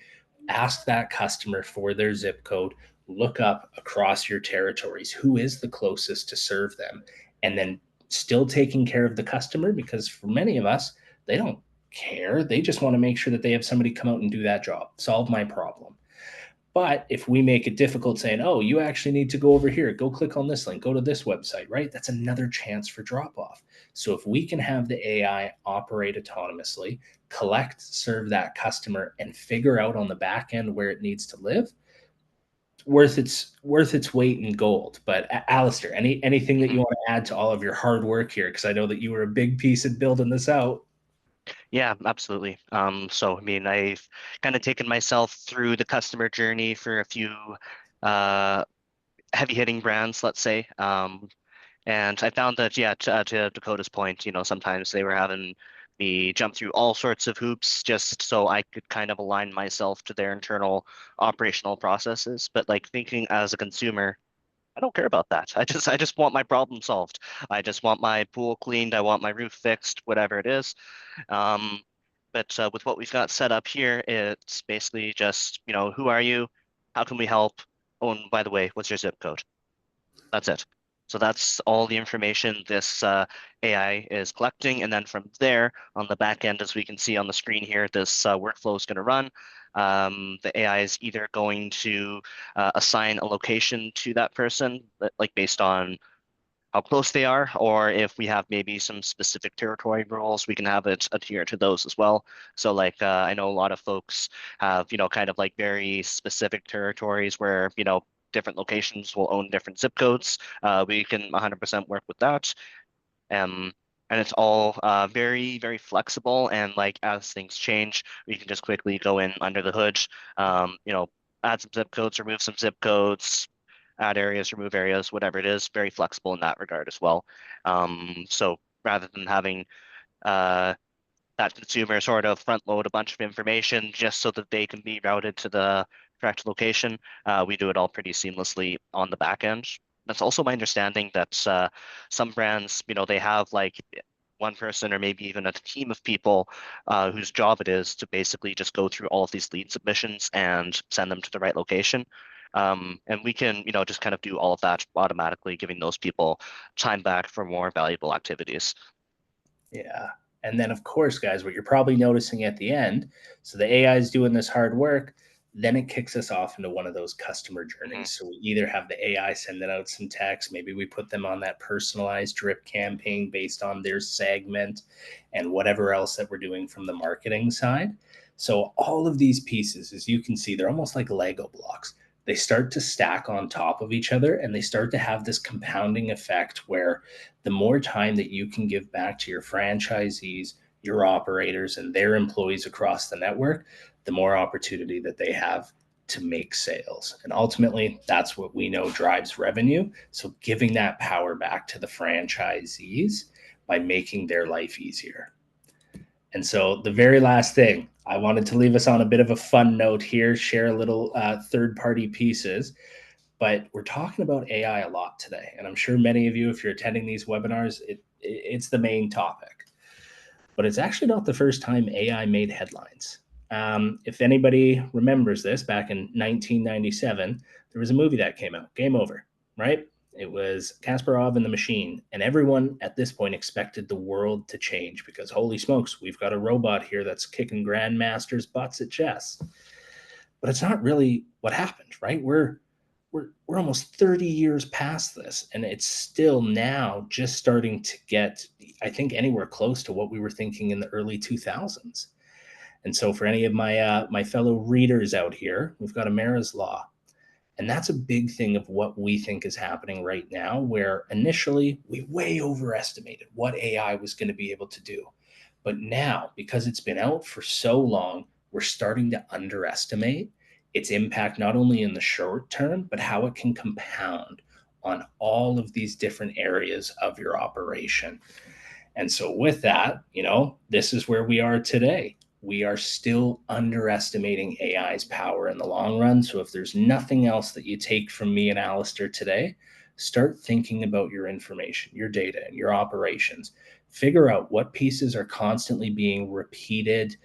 ask that customer for their zip code, look up across your territories who is the closest to serve them, and then still taking care of the customer, because for many of us, they don't care. They just want to make sure that they have somebody come out and do that job, solve my problem. But if we make it difficult saying, oh, you actually need to go over here, go click on this link, go to this website, right? That's another chance for drop off. So if we can have the AI operate autonomously, collect, serve that customer, and figure out on the back end where it needs to live, worth its weight in gold. But Alistair, anything that you want to add to all of your hard work here? Because I know that you were a big piece in building this out. Yeah, absolutely. So I mean, I've kind of taken myself through the customer journey for a few heavy hitting brands, let's say. And I found that, yeah, to Dakota's point, sometimes they were having me jump through all sorts of hoops just so I could kind of align myself to their internal operational processes. But like thinking as a consumer, I don't care about that. I just want my problem solved. I just want my pool cleaned. I want my roof fixed, whatever it is. Um, but with what we've got set up here, it's basically just, who are you? How can we help? Oh, and by the way, what's your zip code? That's it. So that's all the information this AI is collecting. And then from there, on the back end, as we can see on the screen here, this workflow is going to run. The AI is either going to assign a location to that person, like based on how close they are, or if we have maybe some specific territory rules, we can have it adhere to those as well. So like I know a lot of folks have, kind of like very specific territories where, different locations will own different zip codes. We can 100% work with that. Um, and it's all very, very flexible. And like as things change, we can just quickly go in under the hood, add some zip codes, remove some zip codes, add areas, remove areas, whatever it is, very flexible in that regard as well. So rather than having uh, that consumer sort of front load a bunch of information just so that they can be routed to the correct location, we do it all pretty seamlessly on the back end. That's also my understanding that some brands, they have like one person or maybe even a team of people whose job it is to basically just go through all of these lead submissions and send them to the right location. And we can, just kind of do all of that automatically, giving those people time back for more valuable activities. Yeah. And then, of course, guys, what you're probably noticing at the end, so the AI is doing this hard work, then it kicks us off into one of those customer Mhm. journeys. So we either have the AI sending out some text, maybe we put them on that personalized drip campaign based on their segment and whatever else that we're doing from the marketing side. So all of these pieces, as you can see, they're almost like Lego blocks. They start to stack on top of each other and they start to have this compounding effect where the more time that you can give back to your franchisees, your operators, and their employees across the network, the more opportunity that they have to make sales. And ultimately, that's what we know drives revenue. So giving that power back to the franchisees by making their life easier. And so the very last thing, I wanted to leave us on a bit of a fun note here, share a little third-party pieces. But we're talking about AI a lot today. And I'm sure many of you, if you're attending these webinars, it's the main topic. But it's actually not the first time AI made headlines. If anybody remembers this, back in 1997, there was a movie that came out, Game Over, right? It was Kasparov and the Machine. And everyone at this point expected the world to change because, holy smokes, we've got a robot here that's kicking grandmasters' butts at chess. But it's not really what happened, right? We're almost 30 years past this, and it's still now just starting to get, I think, anywhere close to what we were thinking in the early 2000s. And so for any of my fellow readers out here, we've got Amara's Law. And that's a big thing of what we think is happening right now, where initially we way overestimated what AI was going to be able to do. But now, because it's been out for so long, we're starting to underestimate its impact, not only in the short term, but how it can compound on all of these different areas of your operation. And so, with that, this is where we are today. We are still underestimating AI's power in the long run. So, if there's nothing else that you take from me and Alistair today, start thinking about your information, your data, and your operations. Figure out what pieces are constantly being repeated,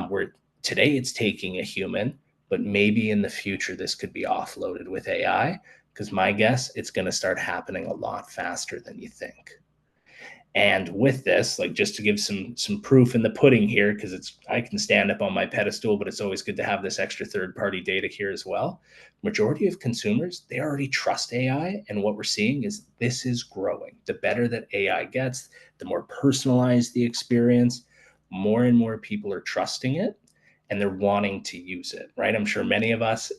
where today it's taking a human, but maybe in the future this could be offloaded with AI. Because my guess, it's going to start happening a lot faster than you think. And with this, like, just to give some proof in the pudding here, because I can stand up on my pedestal, but it's always good to have this extra third-party data here as well. Majority of consumers, they already trust AI, and what we're seeing is this is growing. The better that AI gets, the more personalized the experience, more and more people are trusting it, and they're wanting to use it, right? I'm sure many of us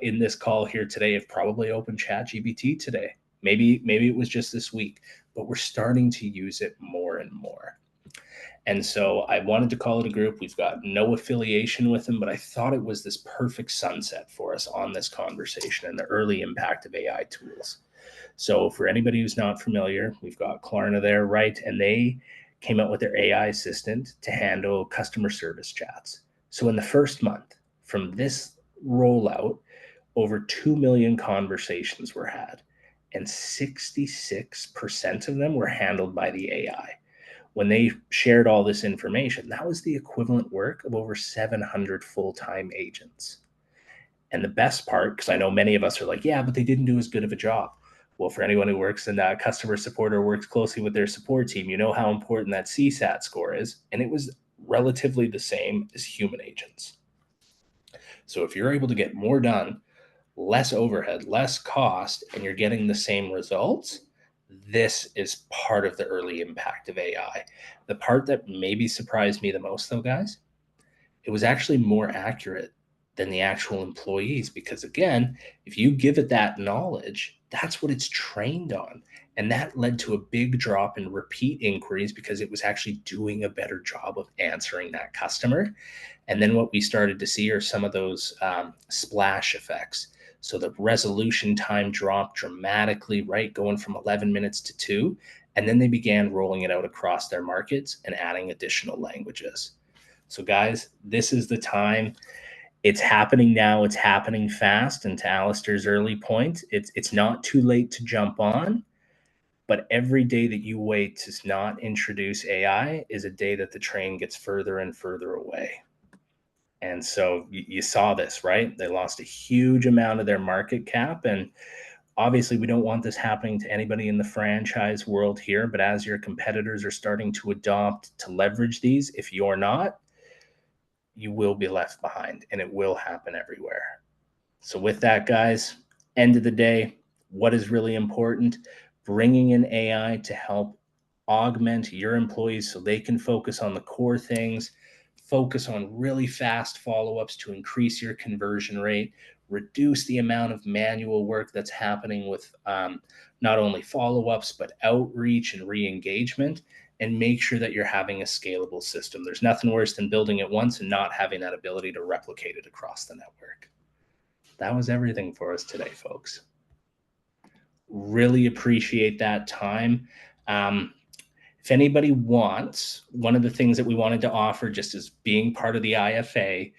in this call here today have probably opened ChatGPT today. Maybe it was just this week, but we're starting to use it more and more. And so I wanted to call it a group. We've got no affiliation with them, but I thought it was this perfect sunset for us on this conversation and the early impact of AI tools. So for anybody who's not familiar, we've got Klarna there, right? And they came out with their AI assistant to handle customer service chats. So in the first month from this rollout, over 2 million conversations were had, and 66% of them were handled by the AI. When they shared all this information, that was the equivalent work of over 700 full-time agents. And the best part, because I know many of us are like, yeah, but they didn't do as good of a job. Well, for anyone who works in customer support or works closely with their support team, you know how important that CSAT score is. And it was relatively the same as human agents. So if you're able to get more done, less overhead, less cost, and you're getting the same results, this is part of the early impact of AI. The part that maybe surprised me the most, though, guys, it was actually more accurate than the actual employees, because again, if you give it that knowledge, that's what it's trained on. And that led to a big drop in repeat inquiries because it was actually doing a better job of answering that customer. And then what we started to see are some of those splash effects. So the resolution time dropped dramatically, right? Going from 11 minutes to 2. And then they began rolling it out across their markets and adding additional languages. So guys, this is the time. It's happening now. It's happening fast. And to Alistair's early point, it's not too late to jump on. But every day that you wait to not introduce AI is a day that the train gets further and further away. And so you saw this, right? They lost a huge amount of their market cap. And obviously, we don't want this happening to anybody in the franchise world here. But as your competitors are starting to adopt to leverage these, if you're not, you will be left behind, and it will happen everywhere. So with that, guys, end of the day, what is really important? Bringing in AI to help augment your employees so they can focus on the core things, focus on really fast follow-ups to increase your conversion rate, reduce the amount of manual work that's happening with not only follow-ups, but outreach and re-engagement, and make sure that you're having a scalable system. There's nothing worse than building it once and not having that ability to replicate it across the network. That was everything for us today, folks. Really appreciate that time. If anybody wants, one of the things that we wanted to offer just as being part of the IFA,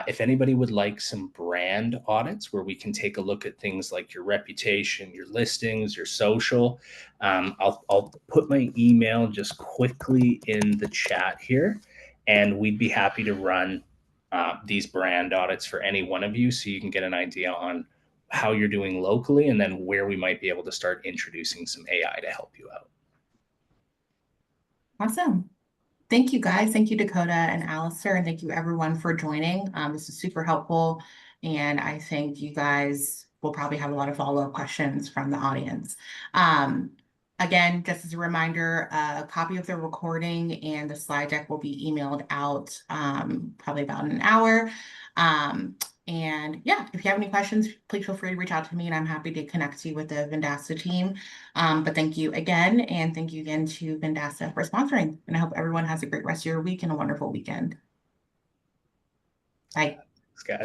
if anybody would like some brand audits where we can take a look at things like your reputation, your listings, your social, I'll put my email just quickly in the chat here, and we'd be happy to run these brand audits for any one of you so you can get an idea on how you're doing locally and then where we might be able to start introducing some AI to help you out. Awesome. Thank you, guys. Thank you, Dakota and Alistair, and thank you everyone for joining. This is super helpful, and I think you guys will probably have a lot of follow-up questions from the audience. Again, just as a reminder, a copy of the recording and the slide deck will be emailed out probably about an hour. And yeah, if you have any questions, please feel free to reach out to me, and I'm happy to connect you with the Vendasta team. But thank you again, and thank you again to Vendasta for sponsoring. And I hope everyone has a great rest of your week and a wonderful weekend. Bye. Thanks, guys.